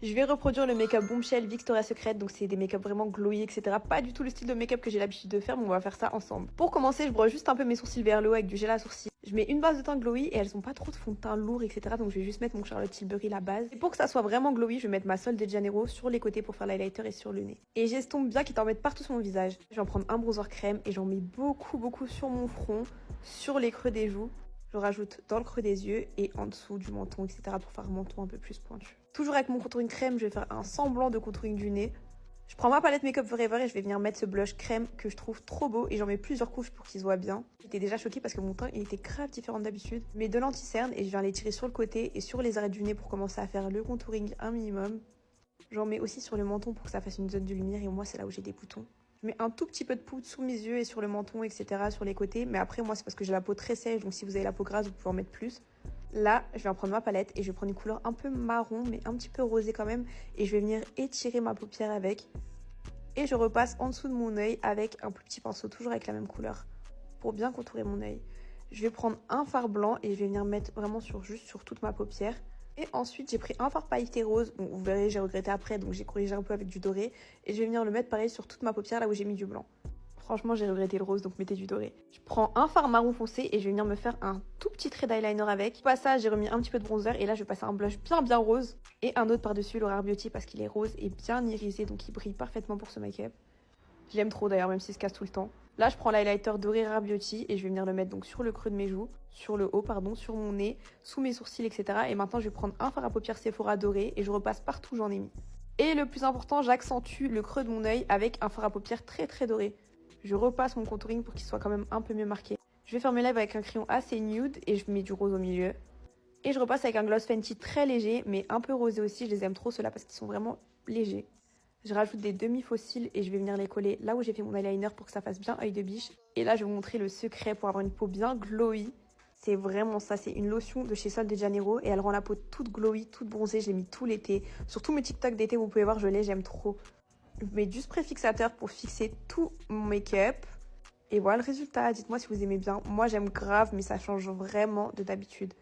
Je vais reproduire le make-up Bombshell Victoria's Secret, donc c'est des make-up vraiment glowy, etc. Pas du tout le style de make-up que j'ai l'habitude de faire, mais on va faire ça ensemble. Pour commencer, je brosse juste un peu mes sourcils vers le haut avec du gel à sourcils. Je mets une base de teint glowy et elles ont pas trop de fond de teint lourd, etc. Donc je vais juste mettre mon Charlotte Tilbury, la base. Et pour que ça soit vraiment glowy, je vais mettre ma Sol de Janeiro sur les côtés pour faire l'highlighter et sur le nez. Et j'estompe bien qu'ils t'en mettent partout sur mon visage. Je vais en prendre un bronzer crème et j'en mets beaucoup sur mon front, sur les creux des joues. Je rajoute dans le creux des yeux et en dessous du menton, etc. pour faire un menton un peu plus pointu. Toujours avec mon contouring crème, je vais faire un semblant de contouring du nez. Je prends ma palette Make Up Forever et je vais venir mettre ce blush crème que je trouve trop beau et j'en mets plusieurs couches pour qu'il se voit bien. J'étais déjà choquée parce que mon teint il était grave différent d'habitude. Je mets de l'anti-cerne et je viens les tirer sur le côté et sur les arêtes du nez pour commencer à faire le contouring un minimum. J'en mets aussi sur le menton pour que ça fasse une zone de lumière et moi c'est là où j'ai des boutons. Je mets un tout petit peu de poudre sous mes yeux et sur le menton, etc. sur les côtés. Mais après, moi, c'est parce que j'ai la peau très sèche. Donc, si vous avez la peau grasse, vous pouvez en mettre plus. Là, je vais en prendre ma palette et je vais prendre une couleur un peu marron, mais un petit peu rosée quand même. Et je vais venir étirer ma paupière avec. Et je repasse en dessous de mon œil avec un plus petit pinceau, toujours avec la même couleur, pour bien contourer mon œil. Je vais prendre un fard blanc et je vais venir mettre vraiment juste sur toute ma paupière. Et ensuite, j'ai pris un fard pailleté rose. Bon, vous verrez, j'ai regretté après, donc j'ai corrigé un peu avec du doré. Et je vais venir le mettre pareil sur toute ma paupière, là où j'ai mis du blanc. Franchement, j'ai regretté le rose, donc mettez du doré. Je prends un fard marron foncé et je vais venir me faire un tout petit trait d'eyeliner avec. Au passage, j'ai remis un petit peu de bronzer et là, je vais passer un blush bien rose. Et un autre par-dessus, L'Oréal Beauty, parce qu'il est rose et bien irisé, donc il brille parfaitement pour ce make-up. Je l'aime trop d'ailleurs, même s'il se casse tout le temps. Là, je prends l'highlighter L'Oréal Beauty et je vais venir le mettre donc sur le creux de mes joues, sur le haut, pardon, sur mon nez, sous mes sourcils, etc. Et maintenant, je vais prendre un fard à paupières Sephora doré et je repasse partout où j'en ai mis. Et le plus important, j'accentue le creux de mon œil avec un fard à paupières très doré. Je repasse mon contouring pour qu'il soit quand même un peu mieux marqué. Je vais faire mes lèvres avec un crayon assez nude et je mets du rose au milieu. Et je repasse avec un gloss Fenty très léger, mais un peu rosé aussi. Je les aime trop ceux-là parce qu'ils sont vraiment légers. Je rajoute des demi-faux cils et je vais venir les coller là où j'ai fait mon eyeliner pour que ça fasse bien œil de biche. Et là, je vais vous montrer le secret pour avoir une peau bien glowy. C'est vraiment ça, c'est une lotion de chez Sol de Janeiro et elle rend la peau toute glowy, toute bronzée. Je l'ai mis tout l'été. Sur tous mes TikTok d'été, vous pouvez voir, je l'ai, j'aime trop. Je mets du spray fixateur pour fixer tout mon make-up. Et voilà le résultat. Dites-moi si vous aimez bien. Moi, j'aime grave, mais ça change vraiment de d'habitude.